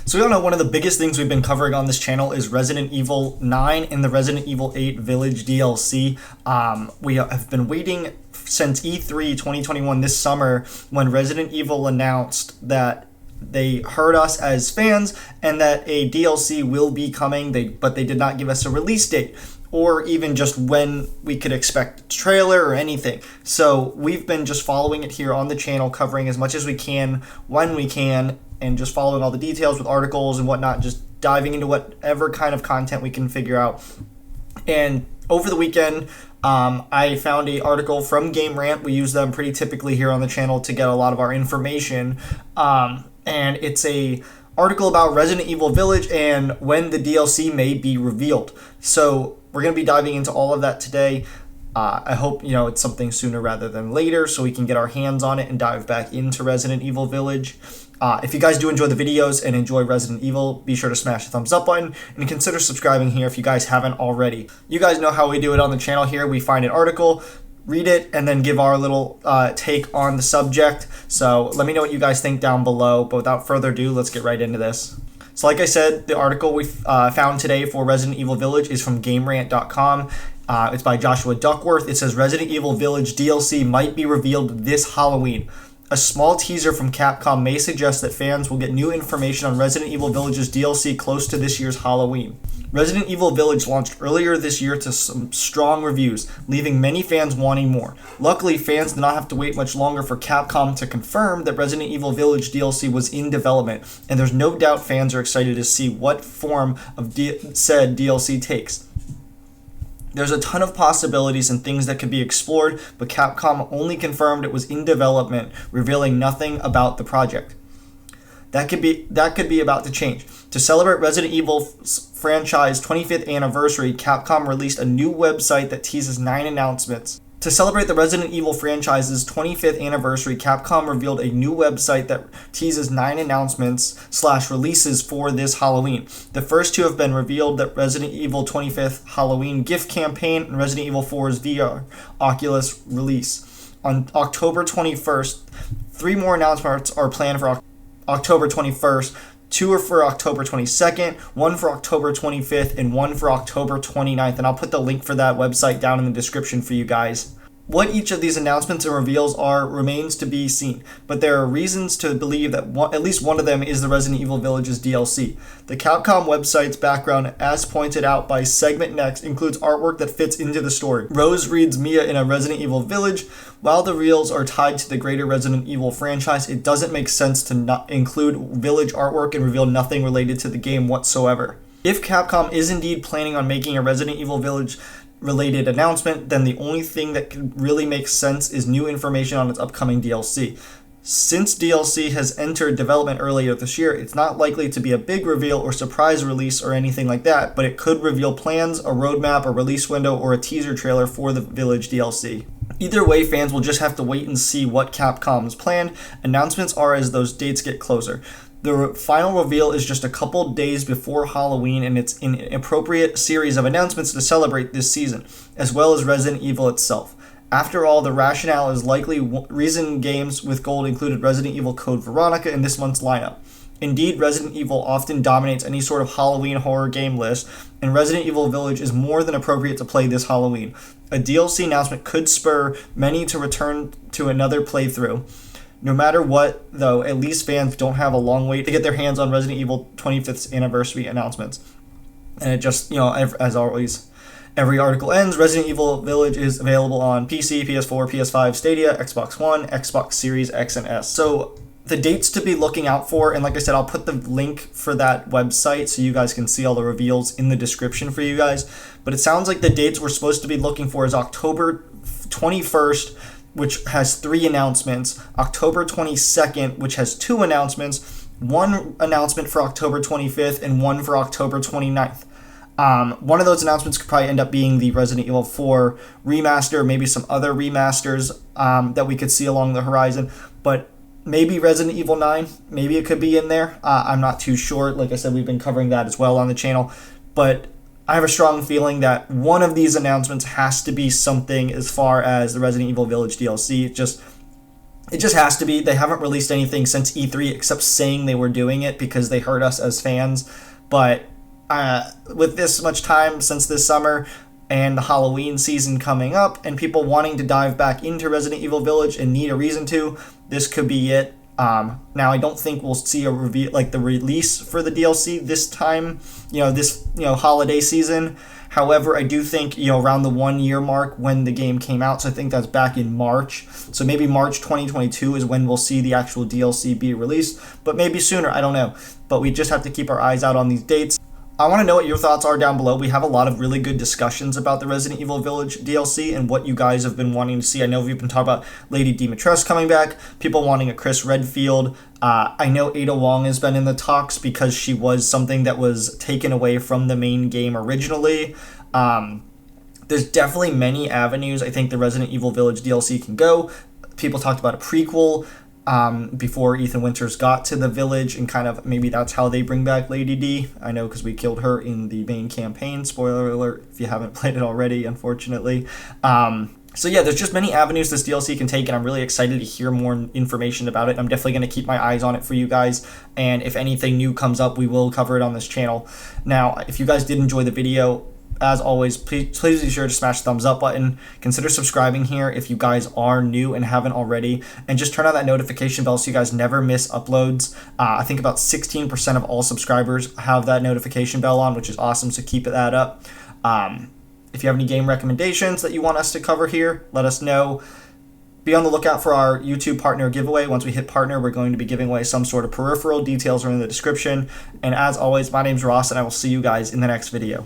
So we all know one of the biggest things we've been covering on this channel is Resident Evil 9 and the Resident Evil 8 Village DLC. We have been waiting since E3 2021 this summer when Resident Evil announced that they heard us as fans and that a DLC will be coming, but they did not give us a release date or even just when we could expect a trailer or anything. So we've been just following it here on the channel, covering as much as we can when we can, and just following all the details with articles and whatnot, just diving into whatever kind of content we can figure out. And over the weekend, I found an article from Game Rant. We use them pretty typically here on the channel to get a lot of our information. And it's a article about Resident Evil Village and when the DLC may be revealed. So we're going to be diving into all of that today. I hope it's something sooner rather than later so we can get our hands on it and dive back into Resident Evil Village. If you guys do enjoy the videos and enjoy Resident Evil, be sure to smash the thumbs up button and consider subscribing here if you guys haven't already. You guys know how we do it on the channel here. We find an article, read it, and then give our little take on the subject. So let me know what you guys think down below. But without further ado, let's get right into this. So like I said, the article we found today for Resident Evil Village is from GameRant.com. It's by Joshua Duckworth. It says Resident Evil Village DLC might be revealed this Halloween. A small teaser from Capcom may suggest that fans will get new information on Resident Evil Village's DLC close to this year's Halloween. Resident Evil Village launched earlier this year to some strong reviews, leaving many fans wanting more. Luckily, fans did not have to wait much longer for Capcom to confirm that Resident Evil Village DLC was in development, and there's no doubt fans are excited to see what form of said DLC takes. There's a ton of possibilities and things that could be explored, but Capcom only confirmed it was in development, revealing nothing about the project. That could be about to change. To celebrate Resident Evil franchise 25th anniversary, Capcom released a new website that teases 9 announcements. To celebrate the Resident Evil franchise's 25th anniversary, Capcom revealed a new website that teases 9 announcements/releases for this Halloween. The first 2 have been revealed: that Resident Evil 25th Halloween gift campaign and Resident Evil 4's VR Oculus release. On October 21st, 3 more announcements are planned for October 21st. 2 are for October 22nd, 1 for October 25th, and 1 for October 29th. And I'll put the link for that website down in the description for you guys. What each of these announcements and reveals are remains to be seen, but there are reasons to believe that at least one of them is the Resident Evil Village's DLC. The Capcom website's background, as pointed out by Segment Next, includes artwork that fits into the story. Rose reads Mia in a Resident Evil Village. While the reels are tied to the greater Resident Evil franchise, it doesn't make sense to not include Village artwork and reveal nothing related to the game whatsoever. If Capcom is indeed planning on making a Resident Evil Village related announcement, then the only thing that could really make sense is new information on its upcoming DLC. Since DLC has entered development earlier this year, it's not likely to be a big reveal or surprise release or anything like that, but it could reveal plans, a roadmap, a release window, or a teaser trailer for the Village DLC. Either way, fans will just have to wait and see what Capcom's planned. Announcements are as those dates get closer. The final reveal is just a couple days before Halloween, and it's an appropriate series of announcements to celebrate this season, as well as Resident Evil itself. After all, the rationale is likely reason games with gold included Resident Evil Code Veronica in this month's lineup. Indeed, Resident Evil often dominates any sort of Halloween horror game list, and Resident Evil Village is more than appropriate to play this Halloween. A DLC announcement could spur many to return to another playthrough. No matter what, though, at least fans don't have a long wait to get their hands on Resident Evil 25th anniversary announcements. And it just, as always, every article ends. Resident Evil Village is available on PC, PS4, PS5, Stadia, Xbox One, Xbox Series X and S. So the dates to be looking out for, and like I said, I'll put the link for that website so you guys can see all the reveals in the description for you guys. But it sounds like the dates we're supposed to be looking for is October 21st, which has 3 announcements, October 22nd, which has 2 announcements, 1 announcement for October 25th, and 1 for October 29th. One of those announcements could probably end up being the Resident Evil 4 remaster, maybe some other remasters that we could see along the horizon, but maybe Resident Evil 9, maybe it could be in there. I'm not too sure. Like I said, we've been covering that as well on the channel, but I have a strong feeling that one of these announcements has to be something as far as the Resident Evil Village DLC. It just has to be. They haven't released anything since E3 except saying they were doing it because they hurt us as fans. But with this much time since this summer and the Halloween season coming up and people wanting to dive back into Resident Evil Village and need a reason to, this could be it. Now I don't think we'll see a reveal like the release for the DLC this time, this holiday season. However, I do think around the 1 year mark when the game came out, so I think that's back in March. So maybe March 2022 is when we'll see the actual DLC be released, but maybe sooner, I don't know. But we just have to keep our eyes out on these dates. I want to know what your thoughts are down below. We have a lot of really good discussions about the Resident Evil Village DLC and what you guys have been wanting to see. I know we've been talking about Lady Dimitrescu coming back, people wanting a Chris Redfield. I know Ada Wong has been in the talks because she was something that was taken away from the main game originally. There's definitely many avenues I think the Resident Evil Village DLC can go. People talked about a prequel. Before Ethan Winters got to the village, and kind of maybe that's how they bring back Lady D. I know because we killed her in the main campaign. Spoiler alert if you haven't played it already, unfortunately. So yeah, there's just many avenues this DLC can take, and I'm really excited to hear more information about it. I'm definitely going to keep my eyes on it for you guys, and if anything new comes up, we will cover it on this channel. Now, if you guys did enjoy the video, as always, please be sure to smash the thumbs up button. Consider subscribing here if you guys are new and haven't already. And just turn on that notification bell so you guys never miss uploads. I think about 16% of all subscribers have that notification bell on, which is awesome, so keep that up. If you have any game recommendations that you want us to cover here, let us know. Be on the lookout for our YouTube partner giveaway. Once we hit partner, we're going to be giving away some sort of peripheral. Details are in the description. And as always, my name's Ross, and I will see you guys in the next video.